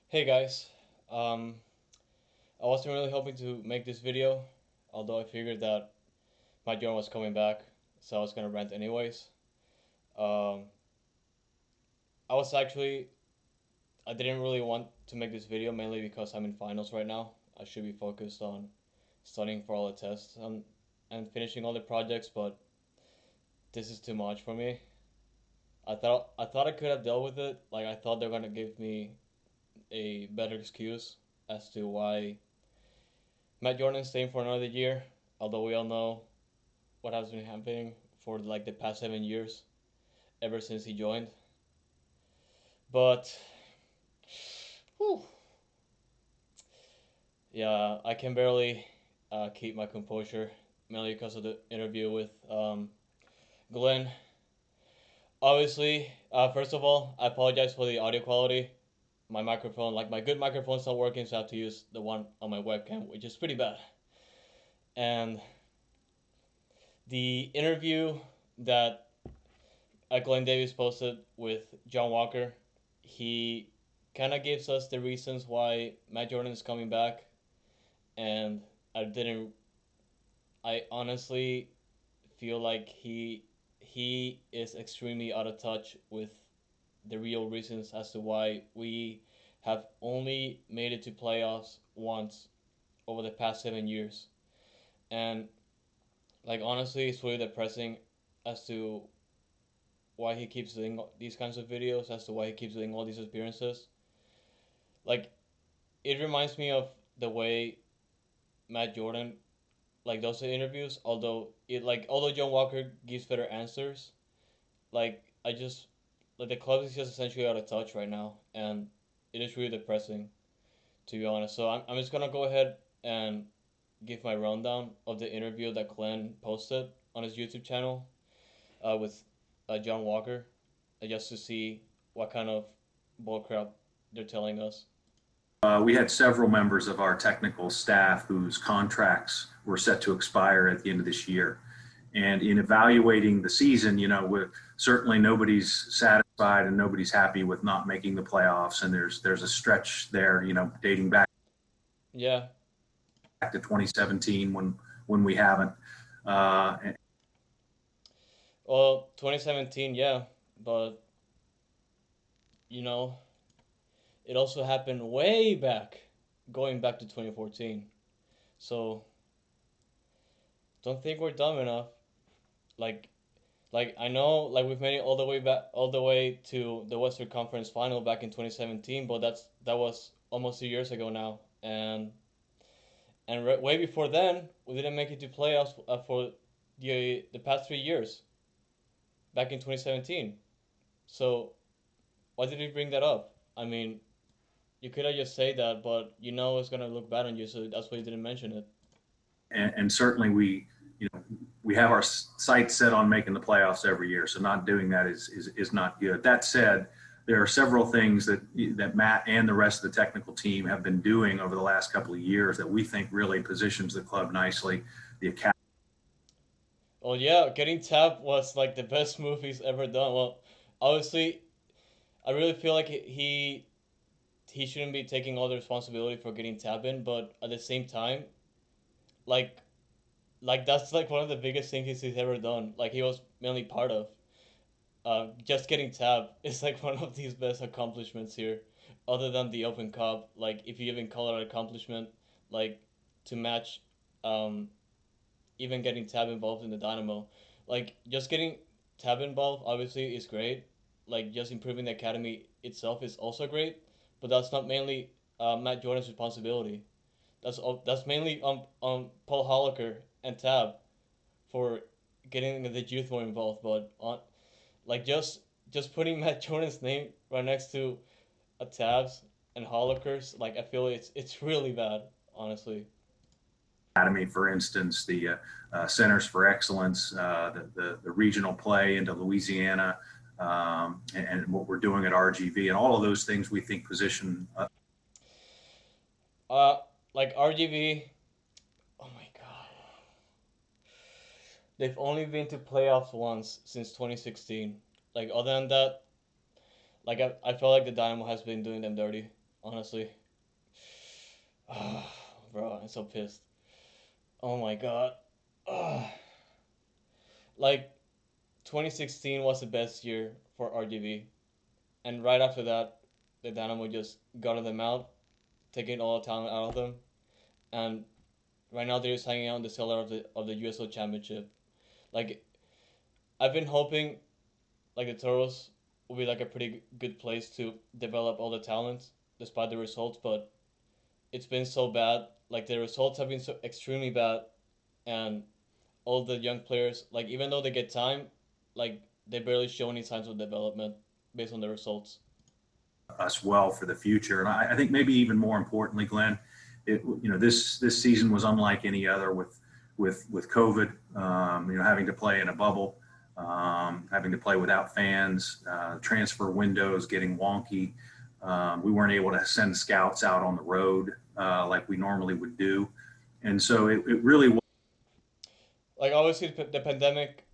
Hey guys, I wasn't really hoping to make this video, although I figured that my Jordan was coming back, so I was gonna rant anyways. Um, I was actually, I didn't really want to make this video mainly because I'm in finals right now. I should be focused on studying for all the tests and finishing all the projects, but this is too much for me. I thought I could have dealt with it. Like I thought they're gonna give me a better excuse as to why Matt Jordan's staying for another year, although we all know what has been happening for like the past 7 years, ever since he joined. But whew, yeah, I can barely keep my composure, mainly because of the interview with Glenn. Obviously, first of all, I apologize for the audio quality. My microphone, like my good microphone's not working, so I have to use the one on my webcam, which is pretty bad. And the interview that Glenn Davis posted with John Walker, he kind of gives us the reasons why Matt Jordan is coming back, and I didn't. I honestly feel like he is extremely out of touch with the real reasons as to why we have only made it to playoffs once over the past 7 years, and like honestly, it's really depressing as to why he keeps doing these kinds of videos, as to why he keeps doing all these appearances. Like it reminds me of the way Matt Jordan like does the interviews. Although John Walker gives better answers, like I just like the club is just essentially out of touch right now, and it is really depressing to be honest. So I'm just gonna go ahead and give my rundown of the interview that Glenn posted on his YouTube channel with John Walker, just to see what kind of bullcrap they're telling us. We had several members of our technical staff whose contracts were set to expire at the end of this year. And in evaluating the season, we're, certainly nobody's satisfied and nobody's happy with not making the playoffs. And there's a stretch there, dating back Yeah. to 2017 when we haven't. Uh, Well, 2017, yeah, but you know, it also happened way back, going back to 2014. So don't think we're dumb enough. Like, like I know, like we've made it all the way back, all the way to the Western Conference Final back in 2017, but that was almost 2 years ago now, and way before then, we didn't make it to playoffs for the past 3 years back in 2017. So why did we bring that up? I mean, you could have just say that, but you know it's gonna look bad on you, so that's why you didn't mention it. and certainly we have our sights set on making the playoffs every year. So not doing that is not good. That said, there are several things that Matt and the rest of the technical team have been doing over the last couple of years that we think really positions the club nicely. The academy. Well, yeah, getting tapped was like the best move he's ever done. Well, obviously, I really feel like he shouldn't be taking all the responsibility for getting tapped in, but at the same time, like that's like one of the biggest things he's ever done. Like he was mainly part of. Just getting tapped is like one of these best accomplishments here, other than the Open Cup. Like if you even call it an accomplishment, like to match, um, even getting Tab involved in the Dynamo. Like just getting Tab involved obviously is great. Like just improving the academy itself is also great, but that's not mainly Matt Jordan's responsibility. That's mainly on Paul Holliker and Tab for getting the youth more involved. But on like just putting Matt Jordan's name right next to a Tab's and Holliker's, like I feel it's really bad, honestly. For instance, the Centers for Excellence, the regional play into Louisiana, and what we're doing at RGV, and all of those things we think position. Uh, like RGV. Oh my god. They've only been to playoffs once since 2016. Like other than that, like I felt like the Dynamo has been doing them dirty, honestly. Bro, I'm so pissed. Oh my god. Ah. Like 2016 was the best year for RGV, and right after that, the Dynamo just gutted them out, taking all the talent out of them, and right now they're just hanging out in the cellar of the USL Championship. Like I've been hoping, like the Toros will be like a pretty good place to develop all the talents, despite the results, but it's been so bad. Like the results have been so extremely bad, and all the young players, like even though they get time, like they barely show any signs of development based on the results. Us well for the future. And I think maybe even more importantly, Glenn, this season was unlike any other with COVID. Having to play in a bubble, having to play without fans, transfer windows getting wonky. We weren't able to send scouts out on the road like we normally would do, and so it really was. Like obviously the pandemic,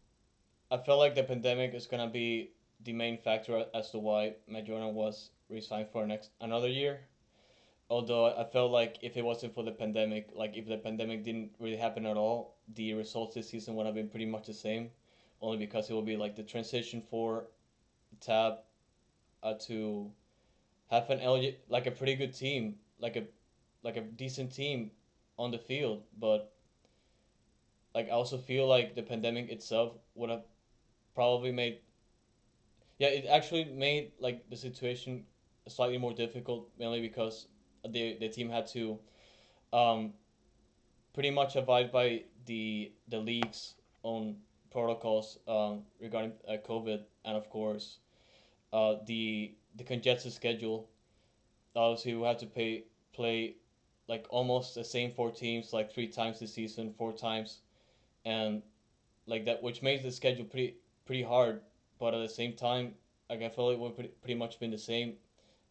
I feel like the pandemic is gonna be the main factor as to why Matt Jordan was re-signed for next another year. Although I felt like if it wasn't for the pandemic, like if the pandemic didn't really happen at all, the results this season would have been pretty much the same. Only because it will be like the transition for Tab to have like a pretty good team, like a decent team on the field. But like I also feel like the pandemic itself would have probably made, yeah, it actually made like the situation slightly more difficult, mainly because the team had to um pretty much abide by the league's own protocols regarding COVID, and of course the congested schedule. Obviously, we have to play like almost the same four teams like three times this season, four times, and like that, which makes the schedule pretty hard. But at the same time, like I feel it would pretty much been the same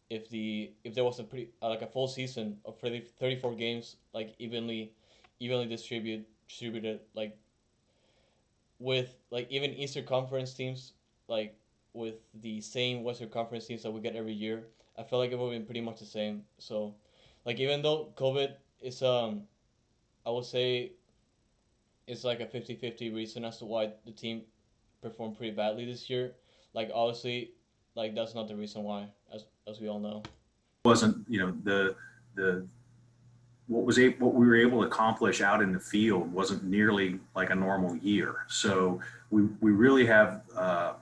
if there was a pretty like a full season of 34 games like evenly distributed, like with like even Eastern Conference teams, like with the same Western Conference teams that we get every year. I feel like it would have been pretty much the same. So like even though COVID is I would say it's like a 50-50 reason as to why the team performed pretty badly this year. Like obviously, like that's not the reason why, as we all know. Wasn't the what we were able to accomplish out in the field wasn't nearly like a normal year. So we really have a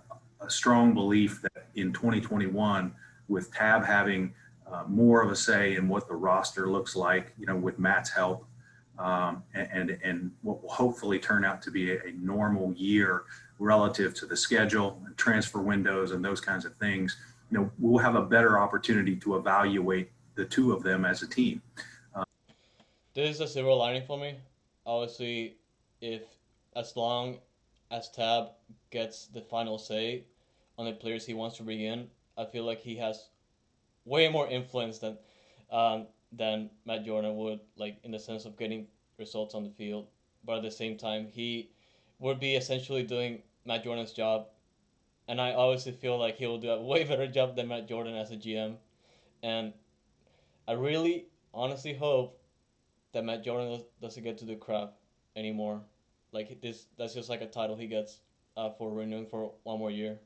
strong belief that in 2021, with Tab having more of a say in what the roster looks like, with Matt's help, and what will hopefully turn out to be a normal year relative to the schedule and transfer windows and those kinds of things. We'll have a better opportunity to evaluate the two of them as a team. This is a silver lining for me. Obviously, if as long as Tab gets the final say on the players he wants to bring in, I feel like he has way more influence than Matt Jordan would, like in the sense of getting results on the field. But at the same time, he would be essentially doing Matt Jordan's job, and I obviously feel like he will do a way better job than Matt Jordan as a GM. And I really, honestly hope that Matt Jordan doesn't get to do crap anymore. Like that's just like a title he gets for renewing for one more year.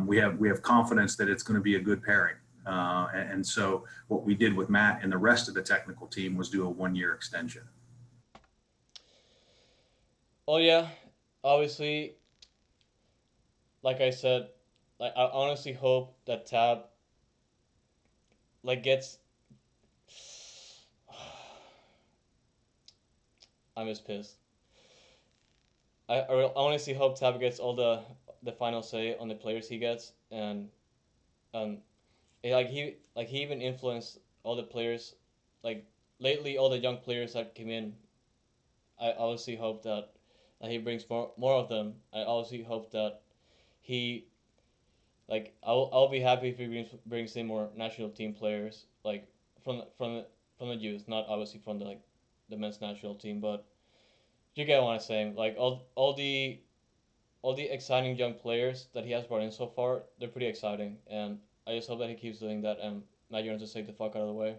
We have confidence that it's going to be a good pairing. And so what we did with Matt and the rest of the technical team was do a 1 year extension. Oh yeah, obviously, like I said, like I honestly hope that Tab like gets. I'm just pissed. I honestly hope Tab gets all the final say on the players he gets, and um like he even influenced all the players, like lately all the young players that came in. I obviously hope that he brings more of them. I obviously hope that he like I'll be happy if he brings in more national team players, like from the youth, not obviously from the men's national team, but you get what I'm saying. Like all the exciting young players that he has brought in so far, they're pretty exciting, and I just hope that he keeps doing that, and Matt Jones to stay the fuck out of the way.